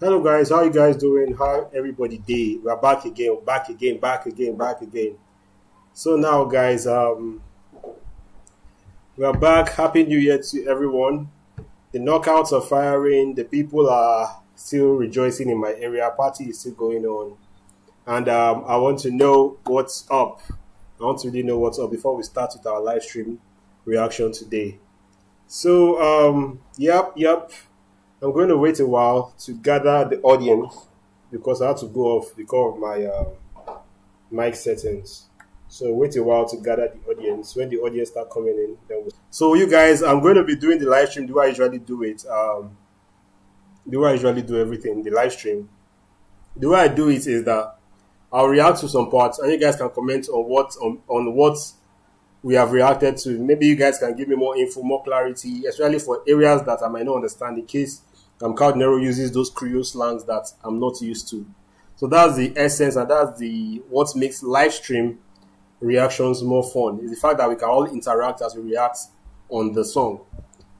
Hello guys, how you guys doing? How everybody day? We're back again, back again, back again, back again. So now guys, we're back. Happy New Year to everyone. The knockouts are firing, the people are still rejoicing in my area, party is still going on. And I want to know what's up. I want to really know what's up before we start with our live stream reaction today. So yep. I'm going to wait a while to gather the audience because I had to go off because of my mic settings. So wait a while to gather the audience. When the audience start coming in, then so you guys, I'm going to be doing the live stream. Do I usually do it? Do I usually do everything the live stream? The way I do it is that I'll react to some parts, and you guys can comment on what we have reacted to. Maybe you guys can give me more info, more clarity, especially for areas that I might not understand in case Cardinero uses those Creole slangs that I'm not used to. So that's the essence, and that's the what makes live stream reactions more fun, is the fact that we can all interact as we react on the song.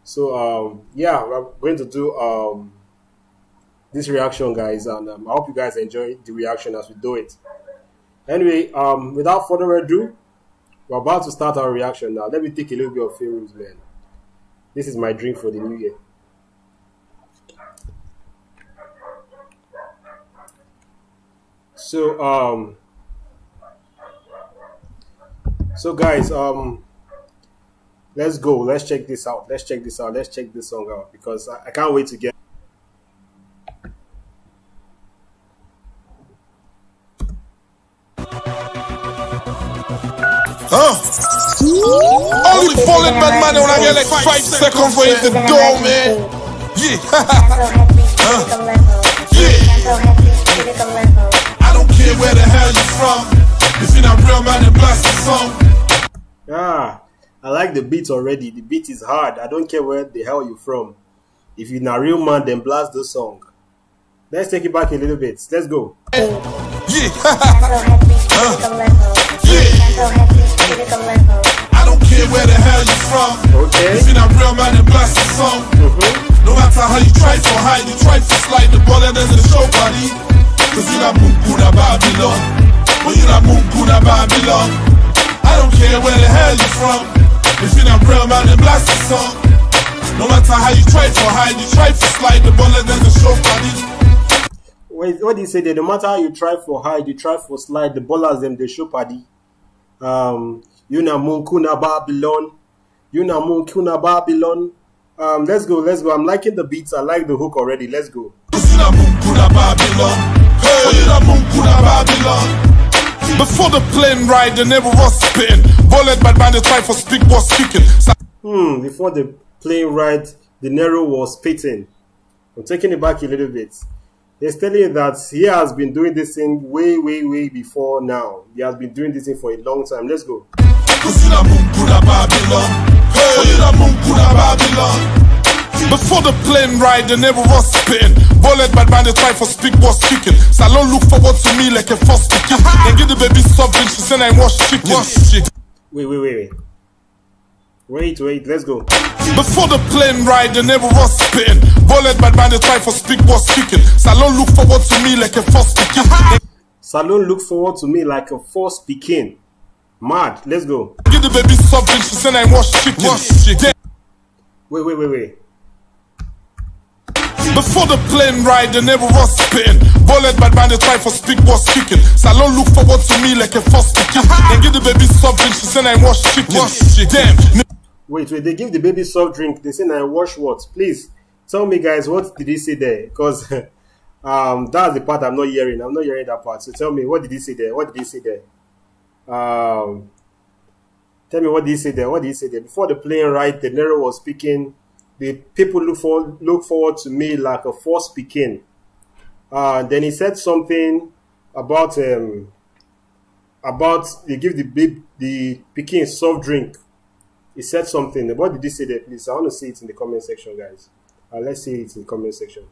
So yeah, we're going to do this reaction, guys, and I hope you guys enjoy the reaction as we do it. Anyway, without further ado, we're about to start our reaction now. Let me take a little bit of Pharaoh's, man. This is my drink for the new year. So guys, let's go. Let's check this out. Let's check this out. Let's check this song out because I can't wait to get. Only falling man when I get like 5 seconds for it to go, man. Yeah. Yeah. I don't care where the hell you from. If you're not real man, then blast the song. I like the beat already. The beat is hard. I don't care where the hell you from. If you're not real man, then blast the song. Let's take it back a little bit. Let's go. Yeah. I don't care where the hell you from. Okay. If you're not real man, then blast the song. No matter how you try to hide, you try to slide the ball and there's a show, buddy. Cause you're not Munkuna Babylon. Well, you're not Munkuna Babylon. I don't care where the hell you from. If you're not real man, then blast the song. No matter how you try to hide, you try to slide the ball and there's a show, buddy. Wait, what did you say there? No matter how you try for hide, you try for slide, the ballers them they show paddy. You na Munkuna Babylon. You na Munkuna Babylon. Let's go. I'm liking the beats. I like the hook already. Let's go. You na Munkuna Babylon. Hey, you na Munkuna Babylon. Before the plane ride, the neighbor was spitting. Bullet bad man, the try for speak was speaking. Before the plane ride, the Nero was spitting. I'm taking it back a little bit. They're telling you that he has been doing this thing way before now. He has been doing this thing for a long time. Let's go. Before the plane ride, the neighbor was spitting. Bullet bad man, the try for speak was speaking. Salon look forward to me like a first speaking. Then give the baby something, she said I wash chicken. Wait, let's go. Before the plane ride, the neighbor was spitting. Bullet bad man, the try for speak was speaking. Salon look forward to me like a first speaking. Salon look forward to me like a force speaking. Mad, let's go. Give the baby something, she said I wash chicken. Wait. Before the plane ride, the neighbor was spitting. Bullet bad man, the try for speak was speaking. Salon look forward to me like a first speaking. Then give the baby something, she said I wash chicken. Damn. Wait, they give the baby soft drink. They say I wash what? Please tell me, guys, what did he say there? Because that's the part I'm not hearing. I'm not hearing that part. So tell me, what did he say there? Tell me, what did he say there? Before the plane ride, the Nero was speaking. The people look forward to me like a force speaking. Then he said something about they give the Peking soft drink. He said something. What did he say there, please? I want to see it in the comment section, guys. Let's see it in the comment section.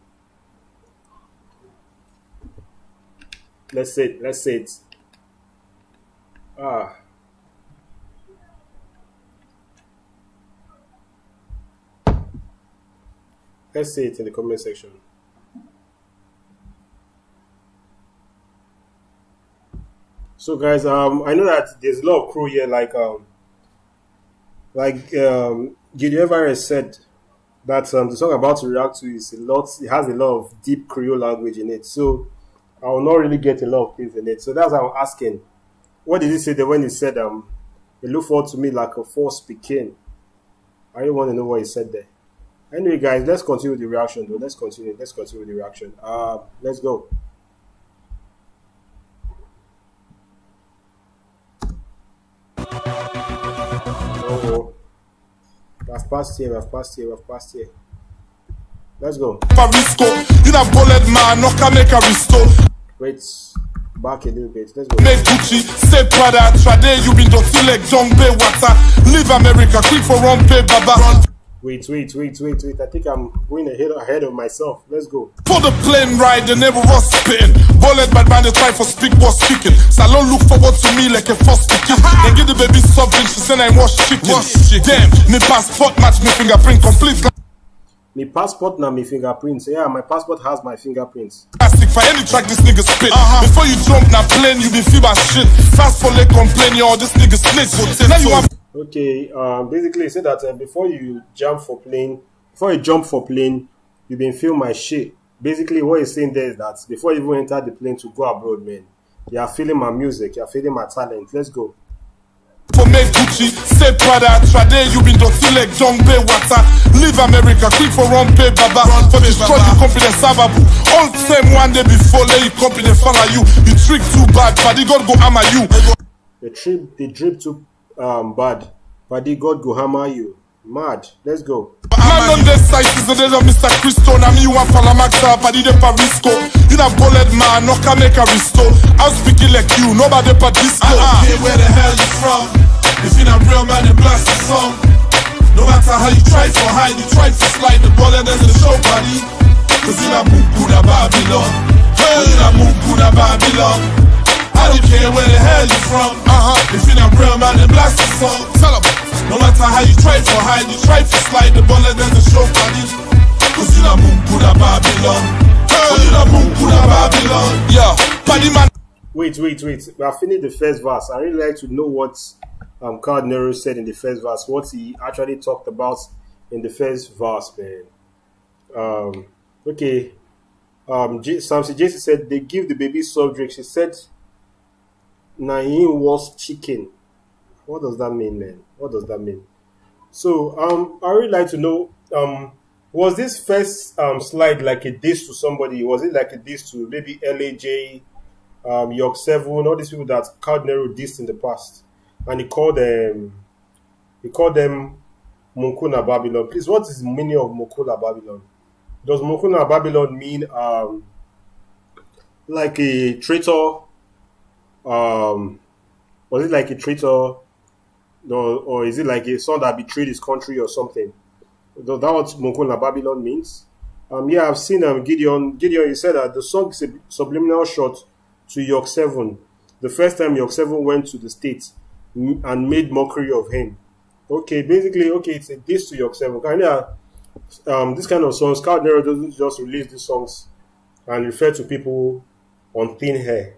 Let's say it. Let's say it in the comment section. So guys, I know that there's a lot of crew here, Gideon Everest said that the song I'm about to react to is a lot. It has a lot of deep Creole language in it, so I will not really get a lot of things in it. So that's why I'm asking, what did he say there when he said "It look forward to me like a force speaking"? I really want to know what he said there. Anyway, guys, let's continue with the reaction though. Let's continue. Let's continue with the reaction. Let's go. Oh, I've passed here. I've passed here. I've passed here. Let's go. You know, bullet man, no can make a restore. Wait, back a little bit. Let's go. Make Gucci, say Prada, Trade, you been dirty like John Bay Water. Leave America, quick for run pay, Baba. Wait. I think I'm going ahead of myself. Let's go. For the plane ride, they never was spitting. Bullet bad man, they try for speak, was speaking. Salon look forward to me like a first speaking. Then give the baby something, she said I was chicken. Damn, me passport match, me fingerprint complete. My passport now, my fingerprints. Yeah, my passport has my fingerprints. Plastic for any track this nigga spit. Before you jump now plane, you be feel shit. Fast for leg complain, yo, this nigga snitch. Now you want. Okay, basically he said that before you jump for plane, you been feel my shit. Basically what he's saying there is that before you even enter the plane to go abroad, man, you are feeling my music, you are feeling my talent. Let's go. For make Gucci, say Prada, Trade, you been dirty like John Bay Water. Leave America, quick for run pay, Baba. For destroy the company, Sababu. All the same one day before, let you company follow you. You trick too bad, Paddy God go hammer you. The drip too bad. Paddy God go hammer you. Mad. Let's go. Man on the side is the days of Mr. Christo. Now me you want Falamaxa, Paddy de Parisco. You not bullet man, no can make a restore. I'm speaking like you, nobody but disco. Hey, where the hell you from? If you're not real man, you blast the song. No matter how you try to hide, you try to slide the bullet as a show, buddy. Cause you not Mukuda Babylon. Hey, you not Mukuda Babylon. I don't care where the hell you from. If you're not real man, you blast the song. Tell them. No matter how you try to hide, you try to slide the bullet as a show, buddy. Cause you not Mukuda Babylon. Hey, you not Mukuda Babylon. Yeah, Paddy man. Wait. We have finished the first verse. I really like to know what Card Nero said in the first verse, what he actually talked about in the first verse, man. Okay. Samson Jason said they give the baby soft drink. She said Naim was chicken. What does that mean, man? What does that mean? So I really like to know, was this first slide like a diss to somebody? Was it like a diss to maybe LAJ, York 7, all these people that Card Nero dissed in the past? And he called them Mukuna Babylon. Please, what is the meaning of Mukuna Babylon? Does Mukuna Babylon mean like a traitor? Was it like a traitor? Or is it like a son that betrayed his country or something? Is that what Mukuna Babylon means? Yeah, I've seen Gideon. You said that the song is a subliminal shot to York 7. The first time York 7 went to the States and made mockery of him. Okay, basically, it's a diss to York 7. This kind of songs, Card Nero doesn't just release these songs and refer to people on thin hair.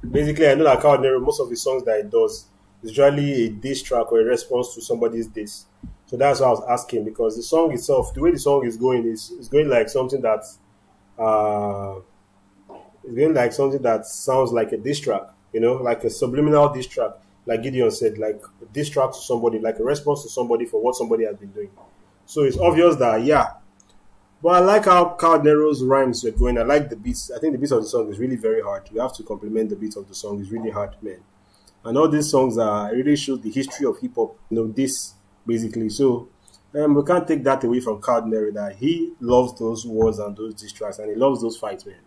Basically, I know that Card Nero, most of the songs that he does is usually a diss track or a response to somebody's diss. So that's why I was asking, because the song itself, the way the song is going, is going like something that sounds like a diss track. You know, like a subliminal diss track, like Gideon said, like a diss track to somebody, like a response to somebody for what somebody has been doing. So it's obvious that, yeah. But I like how Card Nero's rhymes were going. I like the beats. I think the beats of the song is really very hard. You have to compliment the beats of the song. It's really hard, man. And all these songs really show the history of hip-hop, this, basically. So we can't take that away from Card Nero, that he loves those wars and those diss tracks, and he loves those fights, man.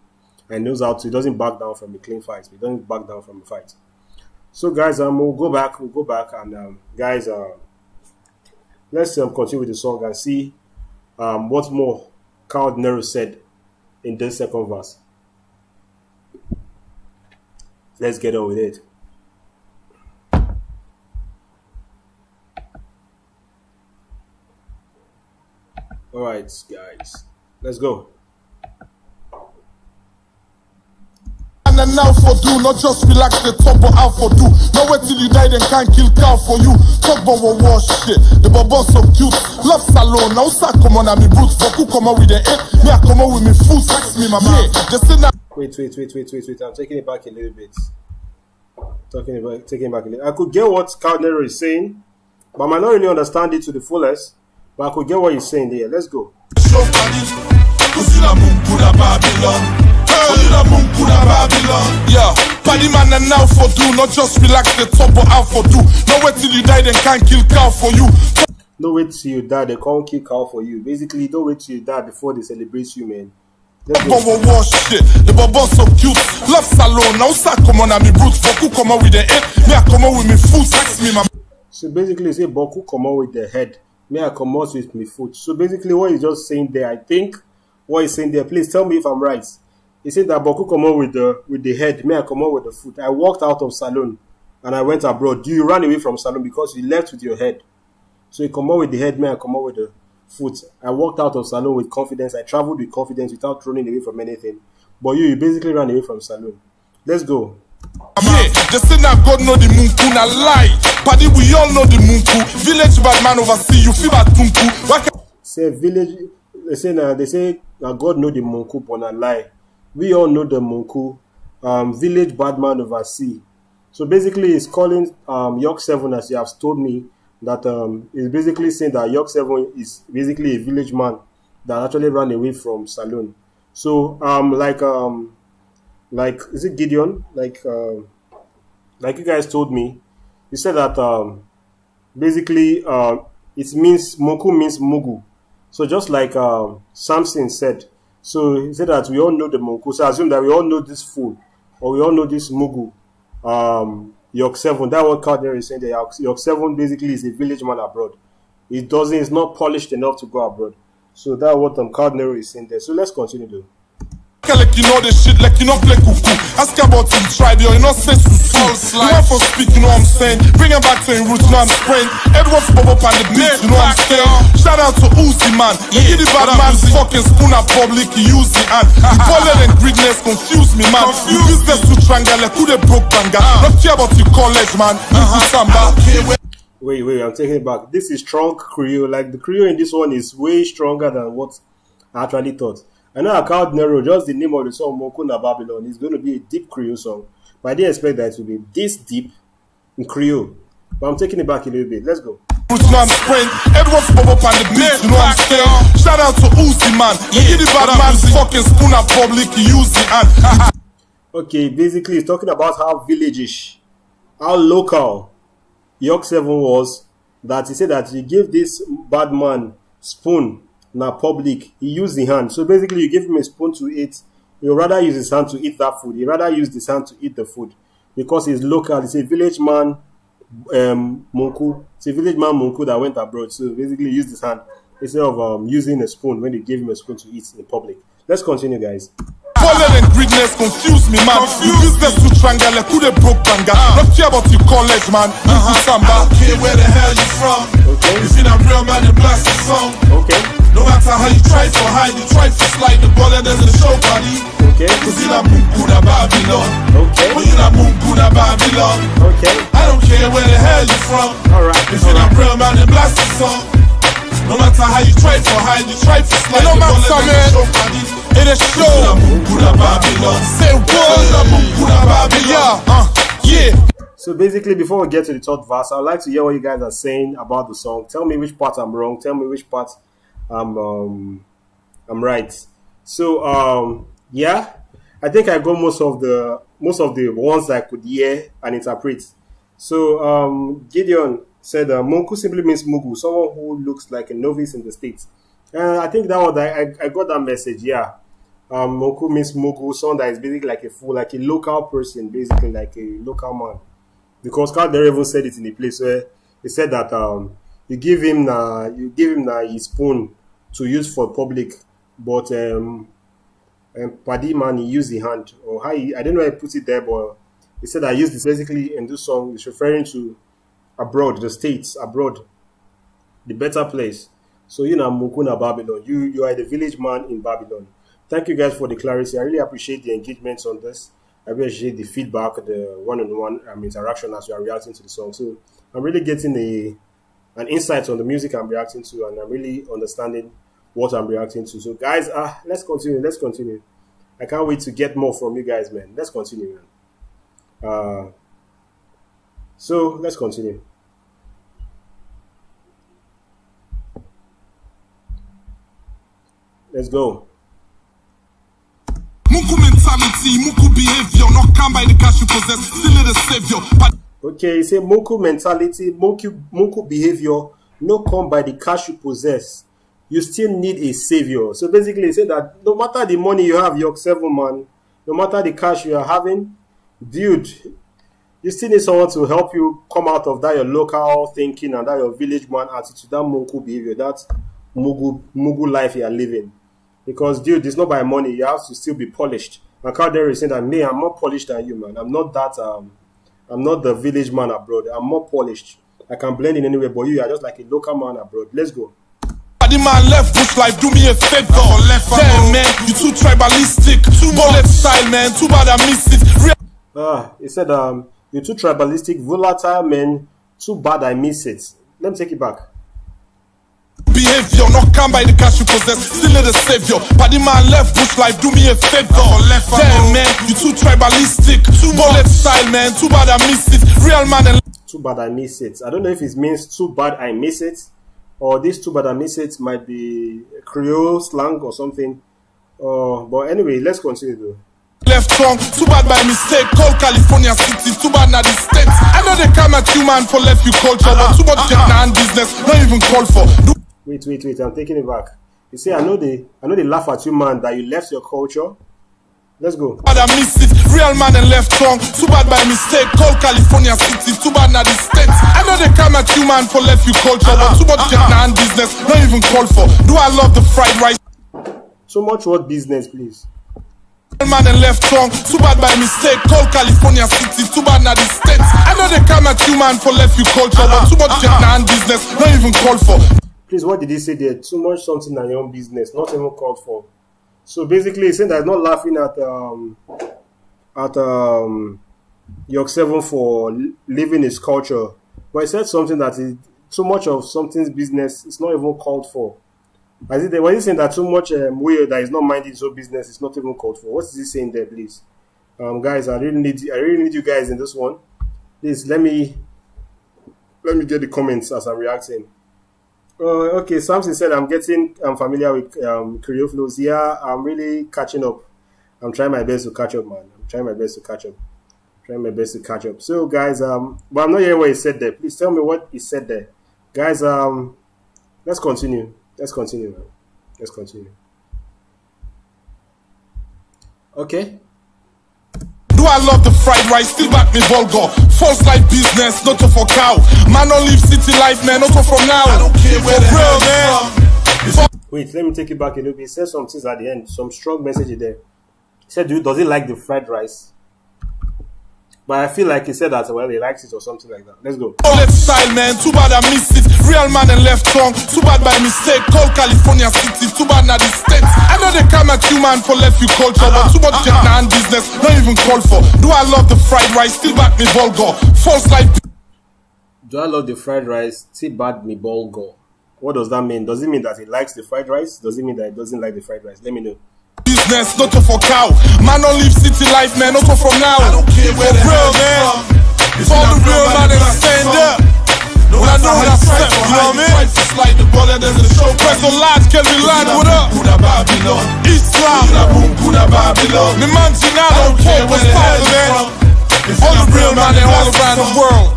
And knows how to. He doesn't back down from a clean fight. He doesn't back down from a fight. So, guys, we'll go back, and guys, let's continue with the song and see what more Card Nero said in this second verse. Let's get on with it. All right, guys, let's go. And now for do, not just relax the top but out for do. Now wait till you die, then can't kill cow for you. Talk about what wash shit. The bubble so cute. Love salon. Now start come on and me boots. For who come out with the head? Me I come out with me full sex me, my man. Just say now. Wait. I'm taking it back a little bit. Taking it back a little. I could get what Cardinero is saying, but I might not really understand it to the fullest. But I could get what he's saying there. Let's go. Yeah, Paddy man and now for do, not just relax the top but out for do. No wait till you die, then can't kill cow for you. No wait till you die, they can't kill cow for you. Basically, don't wait till you die before they celebrate you, man. Wash shit. The bubble so cute. Love salon. Now start come on and me brute. For who come out with the head? Me I come out with me full sex me, my. So basically, say Boku come out with the head. Me I come out with me foot. So basically, what he's just saying there, I think, what he's saying there. Please tell me if I'm right. He said that Boku come out with the head. Me I come out with the foot. I walked out of salon and I went abroad. You ran away from salon because you left with your head. So you come out with the head. Me I come out with the foot. I walked out of salon with confidence. I traveled with confidence without running away from anything. But you basically ran away from salon. Let's go. Yeah, just say now God know the Munku na lie. Paddy, we all know the Munku. Village bad man oversee you feel bad Tunku. Why can't say village? They say God know the Munku but na lie. We all know the Munku. Village bad man oversee. So basically, it's calling York 7, as you have told me, that is basically saying that York 7 is basically a village man that actually ran away from Salon. So like is it Gideon? Like you guys told me, you said that basically it means Moku means Mugu. So just like Samson said, so he said that we all know the Moku. So I assume that we all know this fool, or we all know this Mugu. York 7, that's what Cardinero is saying. That York 7 basically is a village man abroad. It's not polished enough to go abroad. So that's what Cardinero is saying there. So let's continue though. like you know the shit, like you know play cuckoo. Ask about him tribe, yo, you know say false life. You want for speak, you know what I'm saying? Bring him back to him roots, you know what I'm spraying. Edward's pop up on the beat, you know what I'm saying? Shout out to Uzi, man. They give the bad man fucking spoon at public, he use the hand. The bullet and greediness confuse me, man. You business to triangle, like who they broke banga. Don't care about your college, man. Wait, I'm taking it back. This is strong Creole. Like the Creole in this one is way stronger than what I actually thought. I know Cardinero, just the name of the song Moku na Babylon is going to be a deep Creole song. But I didn't expect that it to be this deep in Creole. But I'm taking it back a little bit. Let's go. Edward's pop up on the beat, you know what I'm saying? Shout out to Uzi, man. They give the bad man fucking spoon at public, he use the hand. Okay, basically it's talking about how village-ish, how local York 7 was, that he said that he gave this bad man spoon na public, he used the hand. So basically you give him a spoon to eat, he'll rather use his hand to eat that food. He'd rather use his hand to eat the food because he's local. He's a village man, Monku. It's a village man, Monku, that went abroad. So basically he used his hand instead of using a spoon when they gave him a spoon to eat in public. Let's continue, guys. Bullet and greediness confuse me, man. You business to triangle, like who they broke banga. Don't care about your college, man. I don't care where the hell you from. Okay. If you're not real, man, you blast the song. Okay. No matter how you try to hide, you try to slide the bullet as a show, buddy. Okay. Cause you're not Munku na Babylon. Okay. But you're not Munku na Babylon. Okay. I don't care where the hell you from. Alright. If you're not real, man, you blast the song. No matter how you try to hide, you try to slide the bullet as a show, buddy. It is show. Say yeah. So basically, before we get to the third verse, I'd like to hear what you guys are saying about the song. Tell me which part I'm wrong. Tell me which part I'm right. So yeah, I think I got most of the ones that I could hear and interpret. So Gideon said Monku simply means Mugu, someone who looks like a novice in the States. I think that was I got that message. Yeah, Moku means Mugu, someone that is basically like a fool, like a local person, basically like a local man. Because Cardinero even said it in the place where he said that you give him his spoon to use for public, but Paddy man he used the hand, or how I don't know how he put it there, but he said I used this basically in this song. It's referring to abroad, the States, abroad, the better place. So you know, Moku na Babylon. You are the village man in Babylon. Thank you guys for the clarity. I really appreciate the engagement on this. I appreciate the feedback, the one-on-one interaction as we are reacting to the song. So I'm really getting an insight on the music I'm reacting to, and I'm really understanding what I'm reacting to. So guys, let's continue. Let's continue. I can't wait to get more from you guys, man. Let's continue, man. So let's continue. Let's go. Muku mentality, muku behavior, not come by the cash you possess, still the savior. Okay, you say Moku mentality, Moku behavior, no come by the cash you possess. You still need a savior. So basically, you say that no matter the money you have, York 7 man, no matter the cash you are having, dude, you still need someone to help you come out of that your local thinking and that your village man attitude, that Moku behavior, that Mugu life you are living. Because, dude, it's not by money. You have to still be polished. And Caldera is saying that, me, I'm more polished than you, man. I'm not that, I'm not the village man abroad. I'm more polished. I can blend in anywhere, but you are just like a local man abroad. Let's go. The man left bush life, do me a favor. Damn, man, you too tribalistic. Too bullet style, man. Too bad I miss it. He said, you're too tribalistic, volatile, man. Too bad I miss it. Let me take it back. Behavior, not come by the cash you possess, still the savior. But the man left bush life, do me a favor. Damn, man, you too tribalistic. Too bullet style, man. Too bad I miss it. Real man and too bad I miss it. I don't know if it means too bad I miss it, or this too bad I miss it might be Creole slang or something. But anyway, let's continue though. Left tongue, too bad by mistake. Call California City, too bad not the States. I know they come at you, man, for left you culture, but too much and business, not even call for. Wait, I'm taking it back. You say, I know they laugh at you, man, that you left your culture. Let's go. But I miss it. Real man and left tongue. Too bad by mistake. Call California City. Too bad not the States. I know they come at you, man, for left you culture, but too much and business, not even call for. Do I love the fried rice? So much what business, please? Real man and left tongue. Too bad by mistake. Call California City. Too bad not the States. I know they come at you, man, for left you culture, but too much and business, not even call for. Please, what did he say there? Too much something in your own business, not even called for. So basically, he's saying that not laughing at York 7 for living his culture, but he said something that is too much of something's business. It's not even called for. Was he saying that too much weird that is not minding his own business? It's not even called for. What is he saying there, please? Guys, I really need you guys in this one. Please let me get the comments as I'm reacting. Okay, Samson said, I'm familiar with Creole flows. Yeah, I'm really catching up. I'm trying my best to catch up, man. I'm trying my best to catch up. So, guys, but I'm not hearing what he said there. Please tell me what he said there. Guys, let's continue. Man. Let's continue. Okay. Do I love the fried rice? Still back me vulgar. False life business, not for cow. Man don't live city life, man, not from now. I don't care where the hell, man. Wait, let me take it back a little bit. He said some things at the end, some strong message there. He said, does he like the fried rice? But I feel like he said that, well, he likes it or something like that. Let's go. Left style, man, too bad I missed it. Real man and left tongue, too bad by mistake. Call California City, too bad not the States. I know they come at you, man, for left you culture, but too much and business, not even call for. Do I love the fried rice? Still back me vulgar. False life. Do I love the fried rice? Still bad me vulgar. What does that mean? Does it mean that he likes the fried rice? Does it mean that he doesn't like the fried rice? Let me know. Business, not for cow. Man don't live city life, man, not from now. I don't care where the real man. It's all the real man that stand up. When I know that step, you know what I mean? It's like the brother there's a show. Press on large, Kelly Land, what up? Islam. The man Ginado, Pope was father, man. All the real man and all around the world.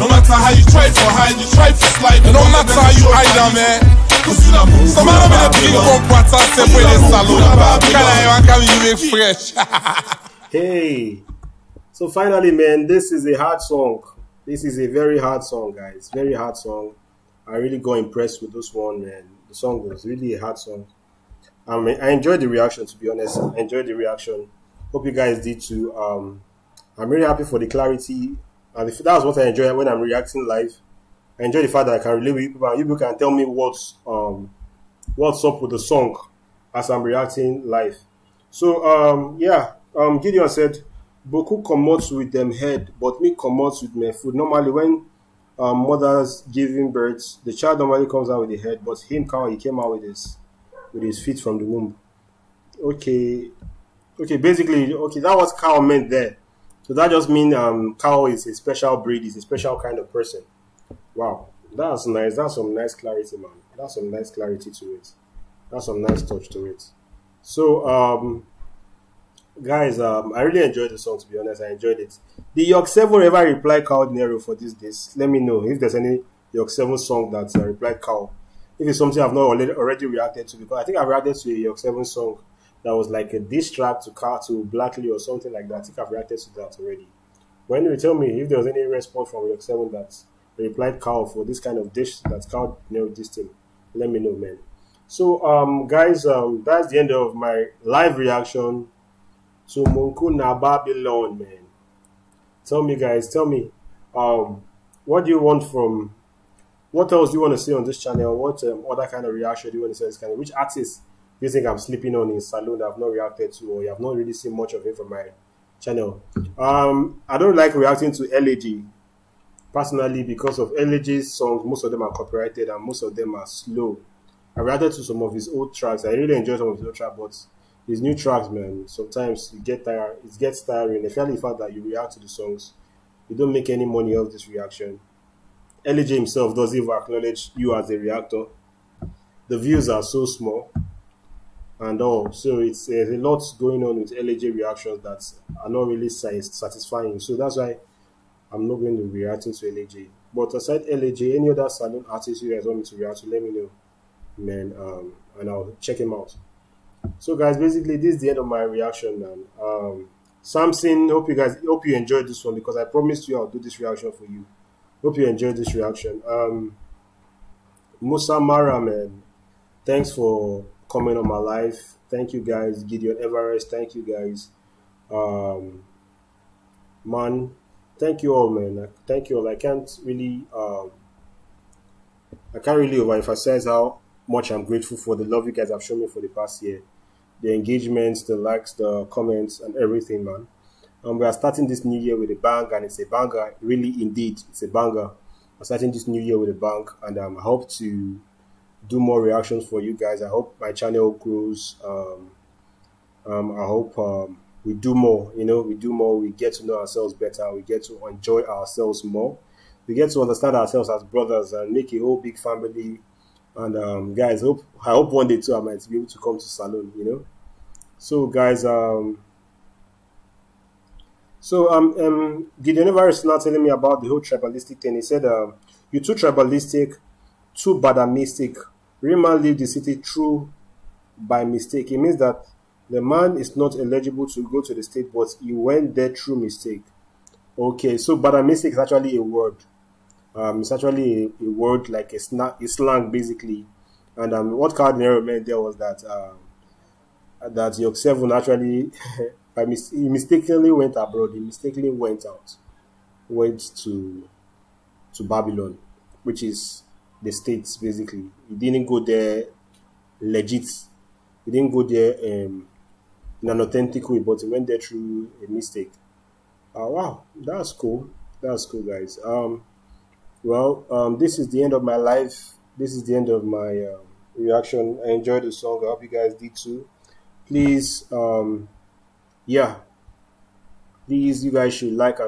No matter how you try for slide. And no matter how you hide, man. Some of them drink from water, separate the salon. Can you make fresh? Hey, so finally, man, this is a hard song. This is a very hard song, guys. Very hard song. I really got impressed with this one, man. The song was really a hard song. I enjoyed the reaction, to be honest. I enjoyed the reaction. Hope you guys did too. I'm really happy for the clarity. And that's what I enjoy when I'm reacting live. I enjoy the fact that I can relate with you people, and you people can tell me what's up with the song as I'm reacting live. So yeah, Gideon said, Boku commotes with them head, but me commotes with my food. Normally, when mothers giving birth, the child normally comes out with the head, but him cow he came out with his feet from the womb. Okay, okay. Basically, okay, that was cow meant there. So that just means cow is a special breed, is a special kind of person. Wow, that's nice. That's some nice clarity, man. That's some nice clarity to it. That's some nice touch to it. So, guys, I really enjoyed the song. To be honest, I enjoyed it. The York Seven ever reply Cow Nero for this days? Let me know if there's any York Seven song that reply Cow. If it's something I've not already reacted to, because I think I reacted to a York Seven song that was like a diss track to Car to Blackley or something like that. I think I've reacted to that already. But anyway, tell me if there was any response from York Seven that replied Cow for this kind of dish that Cow Nero this thing. Let me know, man. So, guys, that's the end of my live reaction to Munku na Babylon, man. Tell me, guys, tell me, what do you want from? What else do you want to see on this channel? What other kind of reaction do you want to see on this channel? Which artists do you think I'm sleeping on in Salone that I've not reacted to, or you have not really seen much of it from my channel? I don't like reacting to LAG personally because of LAG's songs. Most of them are copyrighted and most of them are slow. I reacted to some of his old tracks. I really enjoy some of his old tracks, but his new tracks, man, sometimes you get tired. It gets tiring. Especially the fact that you react to the songs, you don't make any money off this reaction. LJ himself doesn't even acknowledge you as a reactor. The views are so small, and all. So it's a lot going on with LJ reactions that are not really satisfying. So that's why I'm not going to be reacting to LJ. But aside LJ, any other Salone artist you guys want me to react to, let me know, man, and I'll check him out. So guys, basically this is the end of my reaction, man. Samson, hope you enjoyed this one, because I promised you I'll do this reaction for you. Hope you enjoyed this reaction. Musa Mara, man, thanks for coming on my live. Thank you guys. Gideon Everest, thank you guys. Man, thank you all, man. Thank you all. I can't really overemphasize how much I'm grateful for the love you guys have shown me for the past year. The engagements, the likes, the comments, and everything, man. We are starting this new year with a bang, and it's a banger. Really, indeed, it's a banger. We're starting this new year with a bang, and I hope to do more reactions for you guys. I hope my channel grows. I hope we do more. You know, we do more. We get to know ourselves better. We get to enjoy ourselves more. We get to understand ourselves as brothers and make a whole big family. And guys, I hope one day too I might be able to come to Salone, you know. So guys, Gideon Everest is now telling me about the whole tribalistic thing. He said, "You too tribalistic, too badamistic. Real man leave the city through by mistake." It means that the man is not eligible to go to the state, but he went there through mistake. Okay, so badamistic is actually a word. It's actually a word like a slang basically, and what Cardinal meant there was that that York Seven actually he mistakenly went abroad. He mistakenly went to Babylon, which is the states basically. He didn't go there legit. He didn't go there in an authentic way, but he went there through a mistake. Wow, that's cool. That's cool, guys. Well, this is the end of my life. This is the end of my reaction. I enjoyed the song. I hope you guys did too. Please, yeah, please, you guys should like